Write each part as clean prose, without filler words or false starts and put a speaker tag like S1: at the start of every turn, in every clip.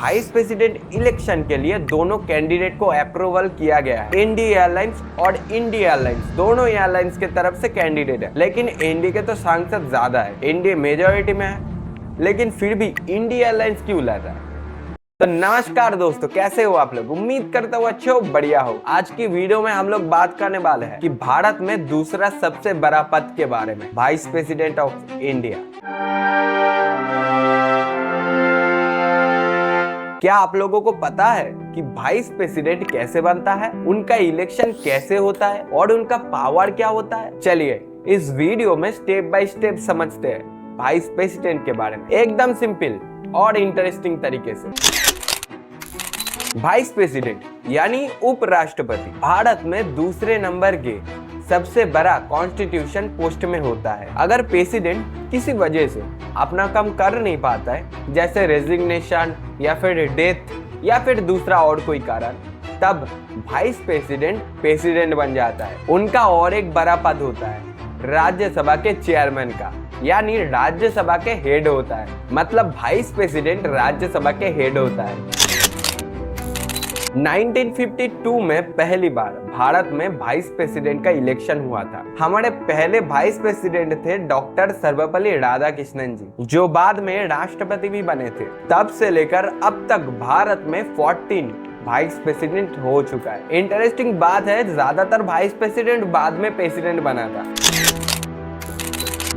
S1: Vice president election के लिए दोनों कैंडिडेट को अप्रूवल किया गया है। इंडिया एयरलाइंस और इंडिया एयरलाइंस दोनों एयरलाइंस के तरफ से कैंडिडेट है, लेकिन इंडिया के तो सांसद ज्यादा है, इंडिया मेजोरिटी में है, लेकिन फिर भी इंडिया एयरलाइंस क्यों लड़ रहा है। तो नमस्कार दोस्तों, कैसे हो आप लोग। उम्मीद करता हूँ अच्छे हो, बढ़िया हो। आज की वीडियो में हम लोग बात करने वाले हैं कि भारत में दूसरा सबसे बड़ा पद के बारे में, वाइस प्रेसिडेंट ऑफ इंडिया। क्या आप लोगों को पता है कि वाइस प्रेसिडेंट कैसे बनता है, उनका इलेक्शन कैसे होता है और उनका पावर क्या होता है। चलिए इस वीडियो में स्टेप बाय स्टेप समझते हैं वाइस प्रेसिडेंट के बारे में, एकदम सिंपल और इंटरेस्टिंग तरीके से। वाइस प्रेसिडेंट यानी उपराष्ट्रपति भारत में दूसरे नंबर के सबसे बड़ा कॉन्स्टिट्यूशन पोस्ट में होता है। अगर प्रेसिडेंट किसी वजह से अपना काम कर नहीं पाता है, जैसे रेजिग्नेशन या फिर डेथ या फिर दूसरा और कोई कारण, तब वाइस प्रेसिडेंट प्रेसिडेंट बन जाता है। उनका और एक बड़ा पद होता है राज्यसभा के चेयरमैन का, यानी राज्यसभा के हेड होता है। मतलब वाइस प्रेसिडेंट राज्यसभा के हेड होता है। 1952 में पहली बार भारत में वाइस प्रेसिडेंट का इलेक्शन हुआ था। हमारे पहले वाइस प्रेसिडेंट थे डॉक्टर सर्वपल्ली राधाकृष्णन जी, जो बाद में राष्ट्रपति भी बने थे। तब से लेकर अब तक भारत में 14 वाइस प्रेसिडेंट हो चुका है। इंटरेस्टिंग बात है, ज्यादातर वाइस प्रेसिडेंट बाद में प्रेसिडेंट बना था।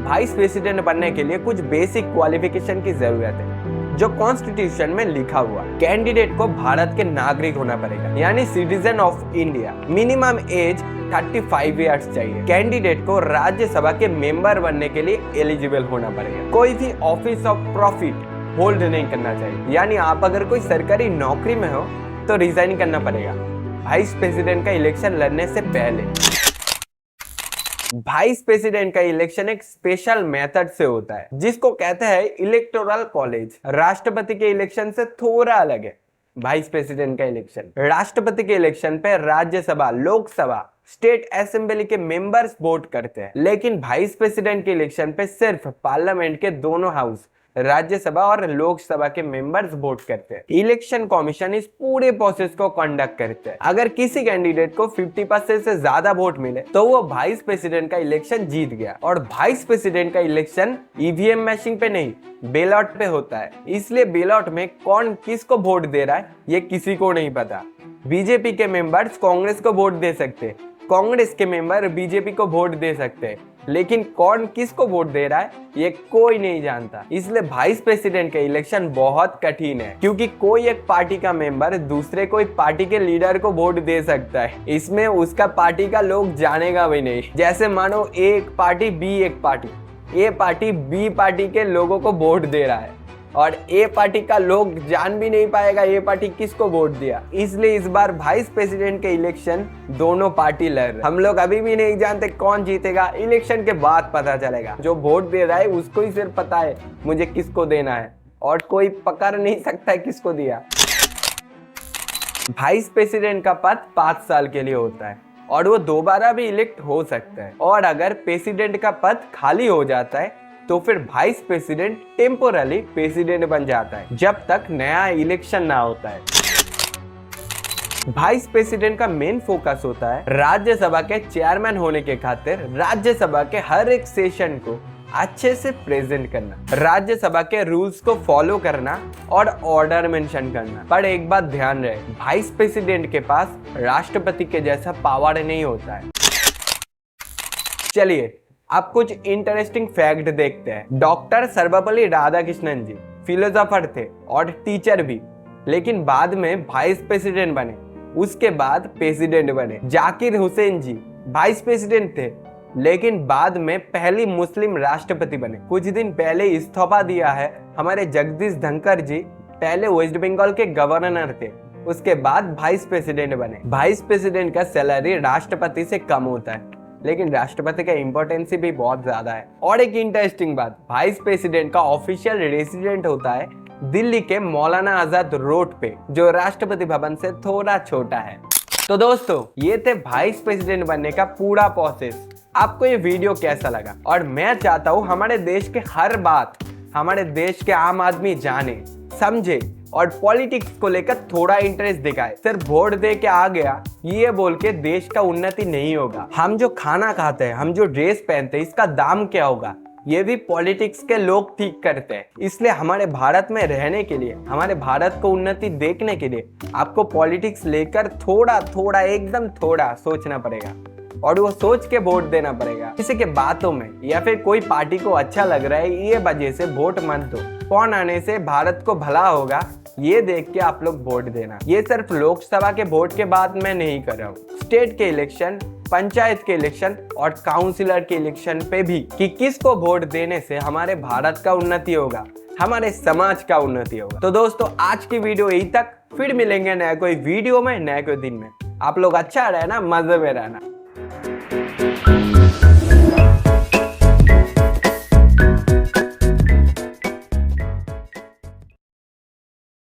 S1: वाइस प्रेसिडेंट बनने के लिए कुछ बेसिक क्वालिफिकेशन की जरूरत है, जो कॉन्स्टिट्यूशन में लिखा हुआ। कैंडिडेट को भारत के नागरिक होना पड़ेगा, यानी citizen of India. Minimum age 35 years चाहिए। कैंडिडेट को राज्यसभा के मेंबर बनने के लिए एलिजिबल होना पड़ेगा। कोई भी ऑफिस ऑफ प्रॉफिट होल्ड नहीं करना चाहिए, यानी आप अगर कोई सरकारी नौकरी में हो तो रिजाइन करना पड़ेगा वाइस प्रेसिडेंट का इलेक्शन लड़ने से पहले। वाइस प्रेसिडेंट का इलेक्शन एक स्पेशल मेथड से होता है, जिसको कहते हैं इलेक्टोरल कॉलेज। राष्ट्रपति के इलेक्शन से थोड़ा अलग है वाइस प्रेसिडेंट का इलेक्शन। राष्ट्रपति के इलेक्शन पे राज्यसभा, लोकसभा, स्टेट असेंबली के मेंबर्स वोट करते हैं, लेकिन वाइस प्रेसिडेंट के इलेक्शन पे सिर्फ पार्लियामेंट के दोनों हाउस, राज्यसभा और लोकसभा के मेंबर्स वोट करते हैं। इलेक्शन कमीशन इस पूरे प्रोसेस को कंडक्ट करते हैं। अगर किसी कैंडिडेट को 50% से ज्यादा वोट मिले तो वो वाइस प्रेसिडेंट का इलेक्शन जीत गया। और वाइस प्रेसिडेंट का इलेक्शन ईवीएम मशीन पे नहीं, बैलेट पे होता है। इसलिए बैलेट में कौन किसको वोट दे रहा है ये किसी को नहीं पता। बीजेपी के मेंबर्स कांग्रेस को वोट दे सकते हैं, कांग्रेस के मेंबर बीजेपी को वोट दे सकते हैं, लेकिन कौन किसको वोट दे रहा है ये कोई नहीं जानता। इसलिए वाइस प्रेसिडेंट का इलेक्शन बहुत कठिन है, क्योंकि कोई एक पार्टी का मेंबर दूसरे कोई पार्टी के लीडर को वोट दे सकता है। इसमें उसका पार्टी का लोग जानेगा भी नहीं। जैसे मानो एक पार्टी बी, एक पार्टी ए पार्टी बी पार्टी के लोगों को वोट दे रहा है, और ए पार्टी का लोग जान भी नहीं पाएगा ए पार्टी किसको वोट दिया। इसलिए इस बार वाइस प्रेसिडेंट के इलेक्शन दोनों पार्टी लड़ रहे। हम लोग अभी भी नहीं जानते कौन जीतेगा, इलेक्शन के बाद पता चलेगा। जो वोट दे रहा है उसको ही सिर्फ पता है मुझे किसको देना है, और कोई पकड़ नहीं सकता है किसको दिया। वाइस प्रेसिडेंट का पद 5 साल के लिए होता है, और वो दोबारा भी इलेक्ट हो सकता है। और अगर प्रेसिडेंट का पद खाली हो जाता है तो फिर वाइस प्रेसिडेंट टेम्पोरली प्रेसिडेंट बन जाता है, जब तक नया इलेक्शन ना होता है। वाइस प्रेसिडेंट का मेन फोकस होता है राज्यसभा के चेयरमैन होने के खातिर राज्यसभा के हर एक सेशन को अच्छे से प्रेजेंट करना, राज्यसभा के रूल्स को फॉलो करना और ऑर्डर मेंशन करना। पर एक बात ध्यान रहे, वाइस प्रेसिडेंट के पास राष्ट्रपति के जैसा पावर नहीं होता है। चलिए अब कुछ इंटरेस्टिंग फैक्ट देखते हैं। डॉक्टर सर्वपल्ली राधाकृष्णन जी फिलोसोफर थे और टीचर भी, लेकिन बाद में वाइस प्रेसिडेंट बने। उसके बाद प्रेसिडेंट बने। जाकिर हुसैन जी वाइस प्रेसिडेंट थे, लेकिन बाद में पहली मुस्लिम राष्ट्रपति बने। कुछ दिन पहले इस्तीफा दिया है हमारे जगदीश धनखड़ जी, पहले वेस्ट बंगाल के गवर्नर थे, उसके बाद वाइस प्रेसिडेंट बने। वाइस प्रेसिडेंट का सैलरी राष्ट्रपति से कम होता है, लेकिन राष्ट्रपति का इंपॉर्टेंस भी बहुत ज्यादा है। और एक इंटरेस्टिंग बात, वाइस प्रेसिडेंट का ऑफिशियल रेसिडेंट होता है दिल्ली के मौलाना आजाद रोड पे, जो राष्ट्रपति भवन से थोड़ा छोटा है। तो दोस्तों ये थे वाइस प्रेसिडेंट बनने का पूरा प्रोसेस। आपको ये वीडियो कैसा लगा? और मैं चाहता हूँ हमारे देश के हर बात हमारे देश के आम आदमी जाने, समझे और पॉलिटिक्स को लेकर थोड़ा इंटरेस्ट दिखाए, सिर्फ वोट दे के आ गया ये बोल के देश का उन्नति नहीं होगा। हम जो खाना खाते हैं, हम जो ड्रेस पहनते हैं, इसका दाम क्या होगा ये भी पॉलिटिक्स के लोग ठीक करते हैं। इसलिए हमारे भारत में रहने के लिए, हमारे भारत को उन्नति देखने के लिए आपको पॉलिटिक्स लेकर थोड़ा एकदम थोड़ा सोचना पड़ेगा और वो सोच के वोट देना पड़ेगा। किसी के बातों में या फिर कोई पार्टी को अच्छा लग रहा है ये वजह से वोट मत दो। कौन आने से भारत को भला होगा ये देख के आप लोग वोट देना। ये सिर्फ लोकसभा के वोट के बाद मैं नहीं कर रहा हूँ, स्टेट के इलेक्शन, पंचायत के इलेक्शन और काउंसिलर के इलेक्शन पे भी, कि किसको वोट देने से हमारे भारत का उन्नति होगा, हमारे समाज का उन्नति होगा। तो दोस्तों आज की वीडियो यही तक, फिर मिलेंगे नया कोई वीडियो में, नया कोई दिन में। आप लोग अच्छा रहना, मजे में रहना।